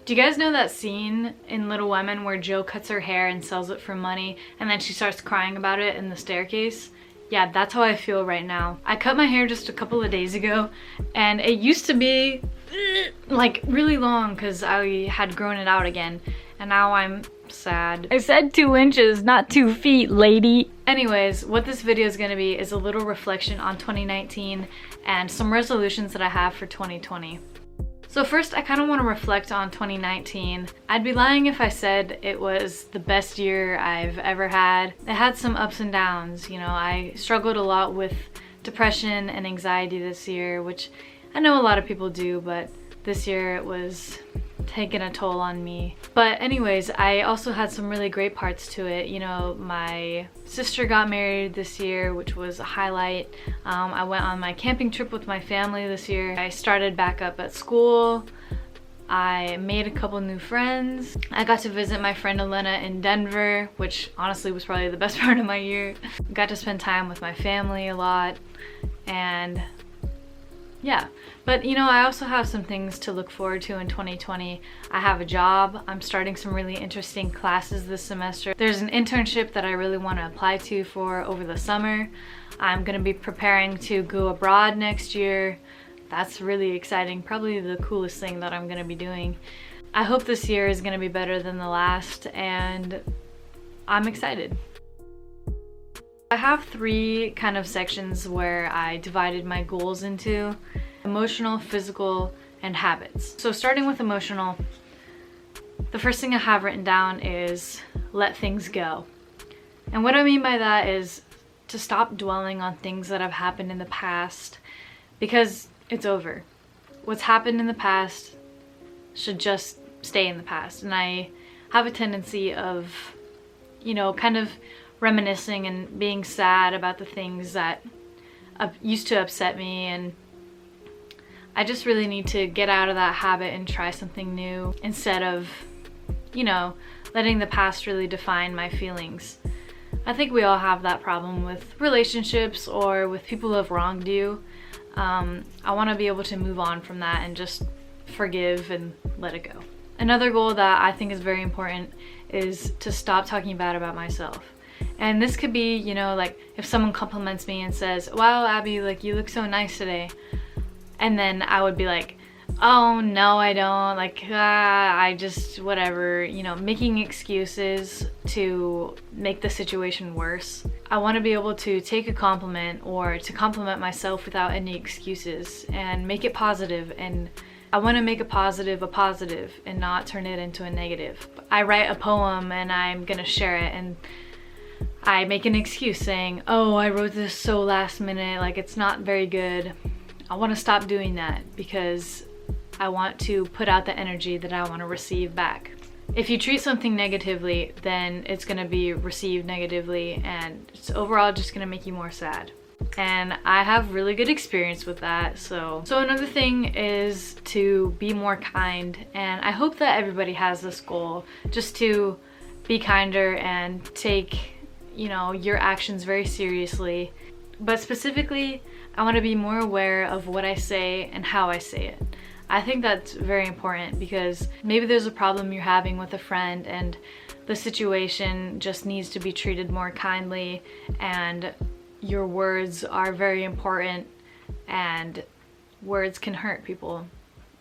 Do you guys know that scene in Little Women where Jo cuts her hair and sells it for money and then she starts crying about it in the staircase? Yeah, that's how I feel right now. I cut my hair just a couple of days ago and it used to be like really long because I had grown it out again, and now I'm sad. I said 2 inches, not 2 feet, lady. Anyways, what this video is gonna be is a little reflection on 2019 and some resolutions that I have for 2020. So first, I kind of want to reflect on 2019. I'd be lying if I said it was the best year I've ever had. It had some ups and downs, you know. I struggled a lot with depression and anxiety this year, which I know a lot of people do, but this year it was taking a toll on me. But anyways, I also had some really great parts to it. You know, my sister got married this year, which was a highlight. I went on my camping trip with my family this year. I started back up at school. I made a couple new friends. I got to visit my friend Elena in Denver, which honestly was probably the best part of my year. Got to spend time with my family a lot, and yeah. But you know, I also have some things to look forward to in 2020. I have a job. I'm starting some really interesting classes this semester. There's an internship that I really want to apply to for over the summer. I'm gonna be preparing to go abroad next year. That's really exciting, probably the coolest thing that I'm gonna be doing. I hope this year is gonna be better than the last, and I'm excited. I have 3 kind of sections where I divided my goals into: emotional, physical, and habits. So starting with emotional, the first thing I have written down is let things go. And what I mean by that is to stop dwelling on things that have happened in the past, because it's over. What's happened in the past should just stay in the past. And I have a tendency of, you know, kind of reminiscing and being sad about the things that used to upset me, and I just really need to get out of that habit and try something new instead of, you know, letting the past really define my feelings. I think we all have that problem with relationships or with people who have wronged you. I want to be able to move on from that and just forgive and let it go. Another goal that I think is very important is to stop talking bad about myself. And this could be, you know, like if someone compliments me and says, "Wow, Abby, like you look so nice today." And then I would be like, "Oh, no, I don't. Like, I just, whatever," you know, making excuses to make the situation worse. I want to be able to take a compliment or to compliment myself without any excuses and make it positive. And I want to make a positive and not turn it into a negative. I write a poem and I'm going to share it, and I make an excuse saying, "Oh, I wrote this so last minute, like it's not very good." I want to stop doing that because I want to put out the energy that I want to receive back. If you treat something negatively, then it's going to be received negatively, and it's overall just going to make you more sad. And I have really good experience with that. So another thing is to be more kind, and I hope that everybody has this goal, just to be kinder and take, you know, your actions very seriously. But specifically, I want to be more aware of what I say and how I say it. I think that's very important because maybe there's a problem you're having with a friend and the situation just needs to be treated more kindly, and your words are very important, and words can hurt people.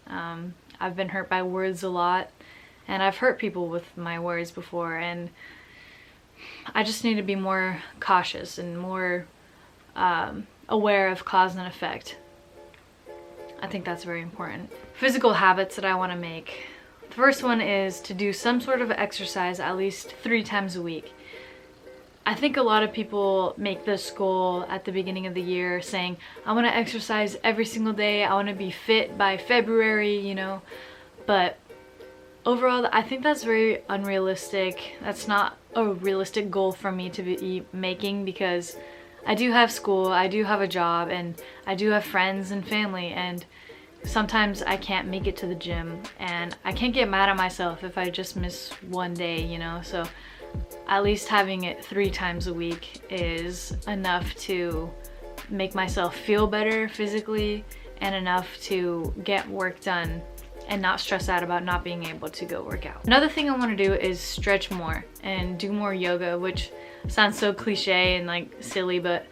I've been hurt by words a lot, and I've hurt people with my words before, and I just need to be more cautious and more aware of cause and effect. I think that's very important. Physical habits that I want to make. The first one is to do some sort of exercise at least 3 times a week. I think a lot of people make this goal at the beginning of the year saying, "I want to exercise every single day, I want to be fit by February," you know, but overall I think that's very unrealistic. That's not a realistic goal for me to be making, because I do have school, I do have a job, and I do have friends and family, and sometimes I can't make it to the gym, and I can't get mad at myself if I just miss one day, you know. So at least having it 3 times a week is enough to make myself feel better physically and enough to get work done and not stress out about not being able to go work out. Another thing I want to do is stretch more and do more yoga, which sounds so cliche and like silly, but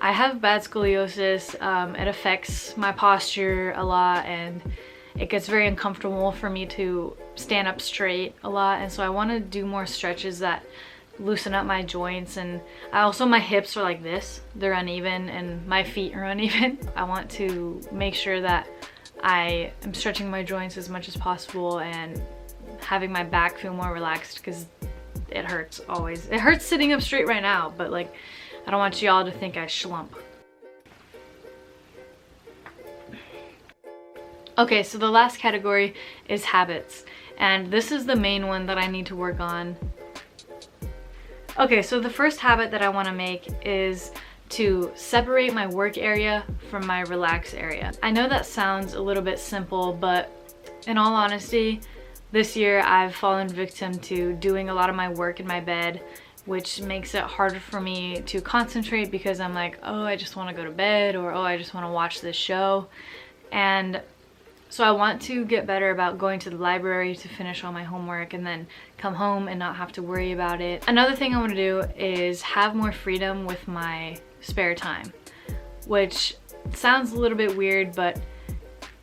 I have bad scoliosis. It affects my posture a lot, and it gets very uncomfortable for me to stand up straight a lot, and so I want to do more stretches that loosen up my joints. And my hips are like this, they're uneven, and my feet are uneven. I want to make sure that I am stretching my joints as much as possible and having my back feel more relaxed, because it hurts always. It hurts sitting up straight right now, but like I don't want y'all to think I slump. Okay, so the last category is habits, and this is the main one that I need to work on. Okay, so the first habit that I want to make is to separate my work area from my relax area. I know that sounds a little bit simple, but in all honesty, this year I've fallen victim to doing a lot of my work in my bed, which makes it harder for me to concentrate, because I'm like, oh, I just want to go to bed, or oh, I just want to watch this show. And so I want to get better about going to the library to finish all my homework and then come home and not have to worry about it. Another thing I want to do is have more freedom with my spare time, which sounds a little bit weird, but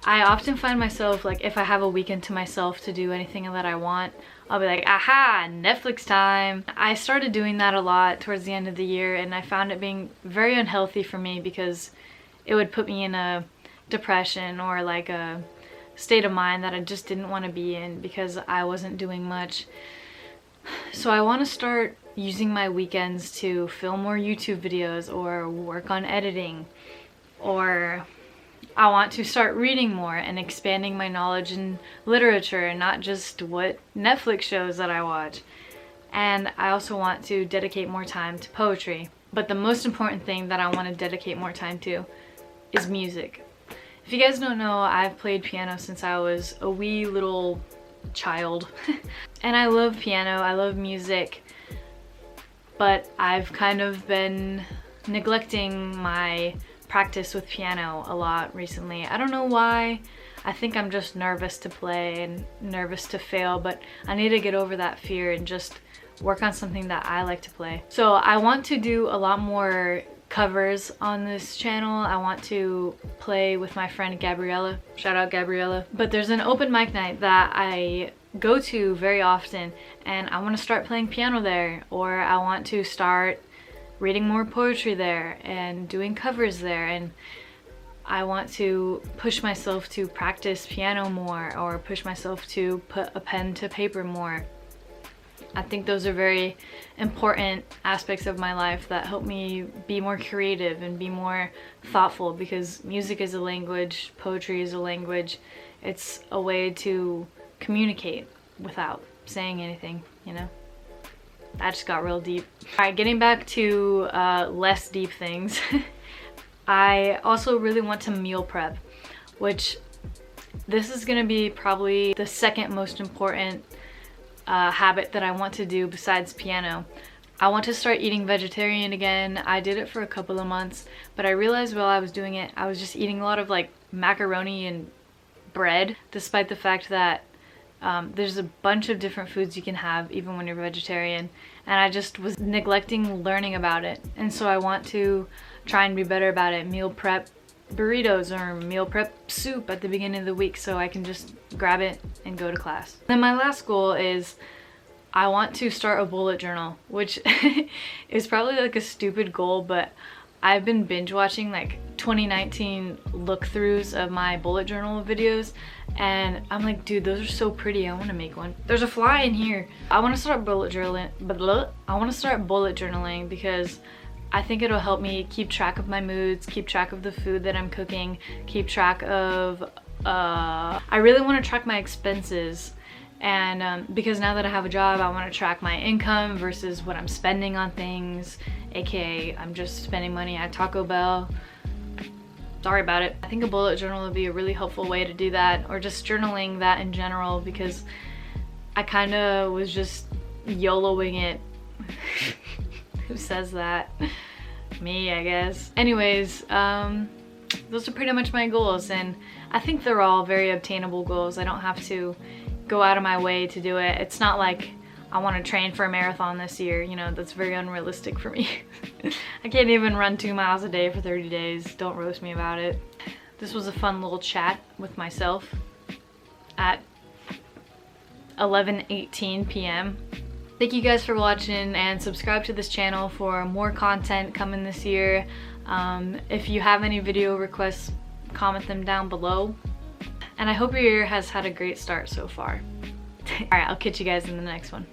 I often find myself, like, if I have a weekend to myself to do anything that I want, I'll be like, aha, Netflix time. I started doing that a lot towards the end of the year, and I found it being very unhealthy for me, because it would put me in a depression or like a state of mind that I just didn't want to be in, because I wasn't doing much. So I want to start using my weekends to film more YouTube videos or work on editing, or I want to start reading more and expanding my knowledge in literature and not just what Netflix shows that I watch. And I also want to dedicate more time to poetry. But the most important thing that I want to dedicate more time to is music. If you guys don't know, I've played piano since I was a wee little child. And I love piano, I love music, but I've kind of been neglecting my practice with piano a lot recently. I don't know why. I think I'm just nervous to play and nervous to fail, but I need to get over that fear and just work on something that I like to play. So I want to do a lot more covers on this channel. I want to play with my friend Gabriella. Shout out Gabriella. But there's an open mic night that I go to very often, and I want to start playing piano there, or I want to start reading more poetry there and doing covers there, and I want to push myself to practice piano more, or push myself to put a pen to paper more. I think those are very important aspects of my life that help me be more creative and be more thoughtful, because music is a language, poetry is a language. It's a way to communicate without saying anything, you know? That just got real deep. Alright, getting back to less deep things. I also really want to meal prep, which this is gonna be probably the second most important habit that I want to do besides piano. I want to start eating vegetarian again. I did it for a couple of months, but I realized while I was doing it, I was just eating a lot of like macaroni and bread, despite the fact that there's a bunch of different foods you can have even when you're vegetarian, and I just was neglecting learning about it. And so I want to try and be better about it. Meal prep burritos or meal prep soup at the beginning of the week so I can just grab it and go to class. Then my last goal is I want to start a bullet journal, which is probably like a stupid goal, but I've been binge watching like 2019 look-throughs of my bullet journal videos, and I'm like, dude, those are so pretty. I want to make one. There's a fly in here. I want to start bullet journaling, because I think it'll help me keep track of my moods, keep track of the food that I'm cooking, keep track of, I really want to track my expenses. And because now that I have a job, I want to track my income versus what I'm spending on things, aka I'm just spending money at Taco Bell. Sorry about it. I think a bullet journal would be a really helpful way to do that, or just journaling that in general, because I kind of was just YOLOing it. Who says that? Me, I guess. Anyways, those are pretty much my goals, and I think they're all very obtainable goals. I don't have to go out of my way to do it. It's not like I want to train for a marathon this year, you know, that's very unrealistic for me. I can't even run 2 miles a day for 30 days. Don't roast me about it. This was a fun little chat with myself at 11:18 p.m. Thank you guys for watching, and subscribe to this channel for more content coming this year. If you have any video requests, comment them down below. And I hope your year has had a great start so far. Alright, I'll catch you guys in the next one.